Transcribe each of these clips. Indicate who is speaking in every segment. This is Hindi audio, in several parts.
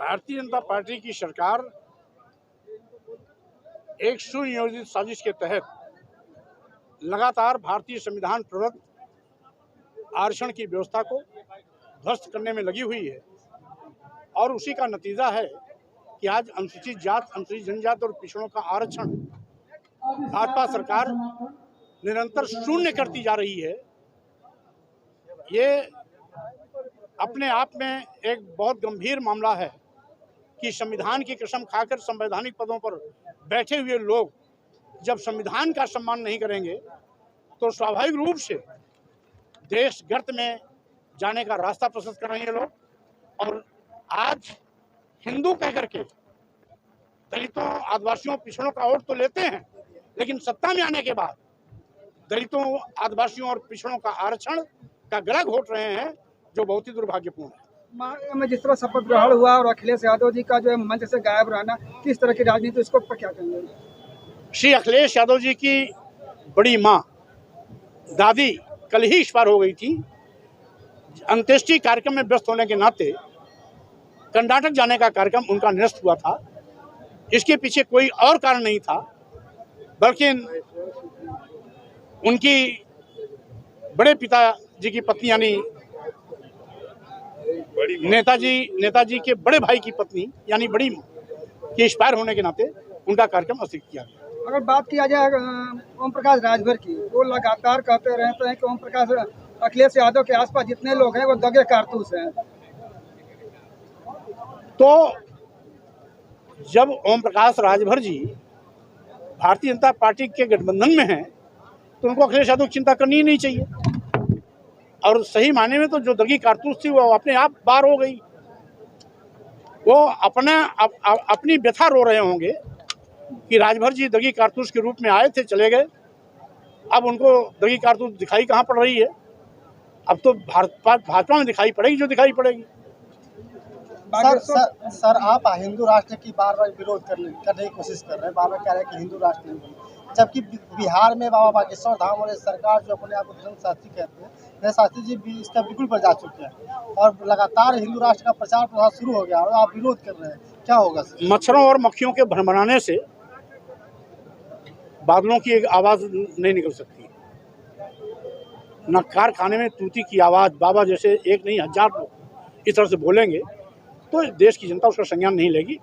Speaker 1: भारतीय जनता पार्टी की सरकार एक सुनियोजित साजिश के तहत लगातार भारतीय संविधान प्रदत्त आरक्षण की व्यवस्था को ध्वस्त करने में लगी हुई है और उसी का नतीजा है कि आज अनुसूचित जात, अनुसूचित जनजाति और पिछड़ों का आरक्षण भाजपा सरकार निरंतर शून्य करती जा रही है। ये अपने आप में एक बहुत गंभीर मामला है कि संविधान की कसम खाकर संवैधानिक पदों पर बैठे हुए लोग जब संविधान का सम्मान नहीं करेंगे तो स्वाभाविक रूप से देश गर्त में जाने का रास्ता प्रशस्त कर रहे हैं लोग। और आज हिंदू कह करके दलितों, आदिवासियों, पिछड़ों का वोट तो लेते हैं, लेकिन सत्ता में आने के बाद दलितों, आदिवासियों और पिछड़ों का आरक्षण का गला घोट रहे हैं, जो बहुत ही दुर्भाग्यपूर्ण है।
Speaker 2: में जिस तरह शपथ ग्रहण हुआ और अखिलेश यादव जी का जो है मंच से गायब रहना, किस तरह की राजनीति, इसको पर क्या कहेंगे?
Speaker 1: श्री अखिलेश यादव जी की बड़ी मां दादी कल ही एक्सपायर हो गई थी। अंत्येष्टि कार्यक्रम में व्यस्त होने के नाते कर्नाटक जाने का कार्यक्रम उनका निरस्त हुआ था। इसके पीछे कोई और कारण नहीं था, बल्कि उनकी बड़े पिताजी की पत्नी यानी नेताजी के बड़े भाई की पत्नी यानी बड़ी के एक्सपायर होने के नाते उनका कार्यक्रम स्थगित किया गया।
Speaker 2: अगर बात किया जाए ओम प्रकाश राजभर की, वो लगातार कहते रहते हैं कि ओम प्रकाश अखिलेश यादव के आसपास जितने लोग हैं वो दगे कारतूस हैं।
Speaker 1: तो जब ओम प्रकाश राजभर जी भारतीय जनता पार्टी के गठबंधन में हैं तो उनको अखिलेश यादव की चिंता करनी ही नहीं चाहिए। और सही मायने में तो जो दगी कारतूस थी वो अपने आप बाहर हो गई। वो अपनी व्यथा रो रहे होंगे कि राजभर जी दगी कारतूस के रूप में आए थे, चले गए, अब उनको दगी कारतूस दिखाई कहाँ पड़ रही है? अब तो भाजपा में दिखाई पड़ेगी जो दिखाई पड़ेगी।
Speaker 3: सर आप हिंदू राष्ट्र की बार बार विरोध करने की कोशिश कर रहे हैं, बार बार कह रहे हैं कि हिंदू राष्ट्र नहीं, जबकि बिहार में बाबा बागेश्वर धाम और सरकार जो अपने आप को धर्म शास्त्री कहते हैं, शास्त्री जी भी इसका बिल्कुल पर जा चुके हैं और लगातार हिंदू राष्ट्र का प्रचार प्रसार शुरू हो गया और आप विरोध कर रहे हैं, क्या होगा सर?
Speaker 1: मच्छरों और मक्खियों के भरभराने से बादलों की एक आवाज़ नहीं निकल सकती। न कारखाने में तूती की आवाज़ बाबा जैसे एक नहीं 1000 लोग इस तरह से बोलेंगे तो देश की जनता उसका संज्ञान नहीं लेगी।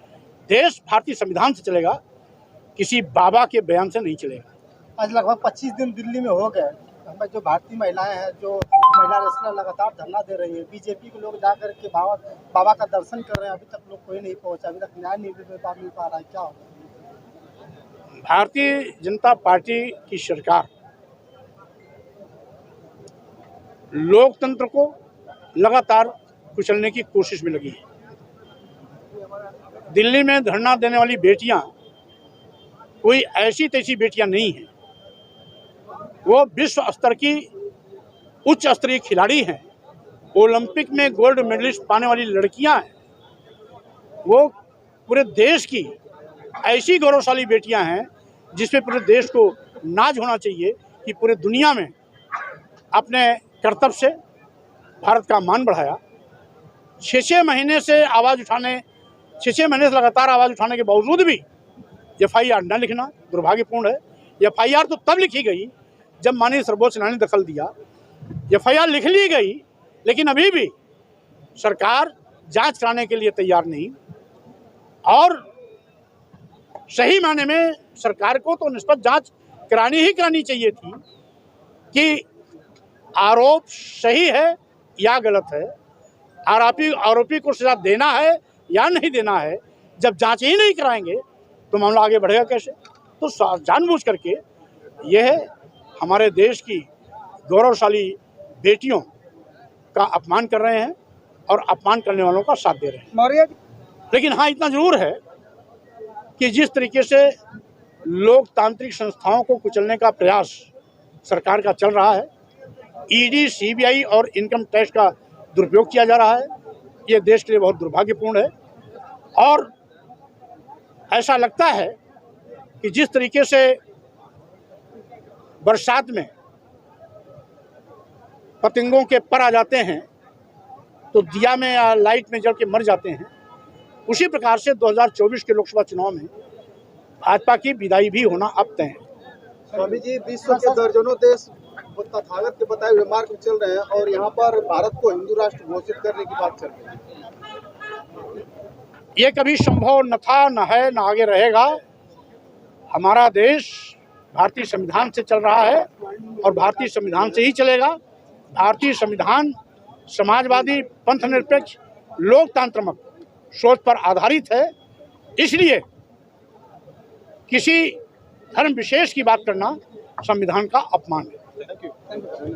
Speaker 1: देश भारतीय संविधान से चलेगा, किसी बाबा के बयान से नहीं चलेगा।
Speaker 3: आज लगभग 25 दिन दिल्ली में हो गए, हमें जो भारतीय महिलाएं हैं, जो महिला रेसलर लगातार धरना दे रही है, बीजेपी के लोग जाकर के बाबा का दर्शन कर रहे हैं, अभी तक लोग कोई नहीं पहुंचा, अभी तक न्याय नहीं मिल पा रहा है, क्या होगा?
Speaker 1: भारतीय जनता पार्टी की सरकार लोकतंत्र को लगातार कुचलने की कोशिश में लगी है। दिल्ली में धरना देने वाली बेटियां कोई ऐसी तैसी बेटियां नहीं हैं, वो विश्व स्तर की उच्च स्तरीय खिलाड़ी हैं, ओलंपिक में गोल्ड मेडलिस्ट पाने वाली लड़कियां हैं, वो पूरे देश की ऐसी गौरवशाली बेटियां हैं जिसपे पूरे देश को नाज होना चाहिए कि पूरे दुनिया में अपने कर्तव्य से भारत का मान बढ़ाया। 6 महीने से लगातार आवाज़ उठाने के बावजूद भी FIR न लिखना दुर्भाग्यपूर्ण है। FIR तो तब लिखी गई जब माननीय सर्वोच्च न्यायालय ने दखल दिया। FIR लिख ली गई, लेकिन अभी भी सरकार जांच कराने के लिए तैयार नहीं। और सही माने में सरकार को तो निष्पक्ष जांच करानी चाहिए थी कि आरोप सही है या गलत है, आरोपी को सजा देना है या नहीं देना है। जब जांच ही नहीं कराएंगे तो मामला आगे बढ़ेगा कैसे? तो जानबूझ करके यह हमारे देश की गौरवशाली बेटियों का अपमान कर रहे हैं और अपमान करने वालों का साथ दे रहे हैं। लेकिन हाँ, इतना जरूर है कि जिस तरीके से लोकतांत्रिक संस्थाओं को कुचलने का प्रयास सरकार का चल रहा है, ED, CBI और इनकम टैक्स का दुरुपयोग किया जा रहा है, ये देश के लिए बहुत दुर्भाग्यपूर्ण है। और ऐसा लगता है कि जिस तरीके से बरसात में पतंगों के पर आ जाते हैं तो दिया में या लाइट में जल के मर जाते हैं, उसी प्रकार से 2024 के लोकसभा चुनाव में भाजपा की विदाई भी होना अब तय है।
Speaker 4: स्वामी जी, विश्व के दर्जनों देश तथागत के बताए हुए मार्ग में चल रहे हैं और यहाँ पर भारत को हिंदू राष्ट्र घोषित करने की बात चल रही है।
Speaker 1: ये कभी संभव न था, न है, न आगे रहेगा। हमारा देश भारतीय संविधान से चल रहा है और भारतीय संविधान से ही चलेगा। भारतीय संविधान समाजवादी, पंथनिरपेक्ष, लोकतांत्रिक सोच पर आधारित है। इसलिए किसी धर्म विशेष की बात करना संविधान का अपमान है।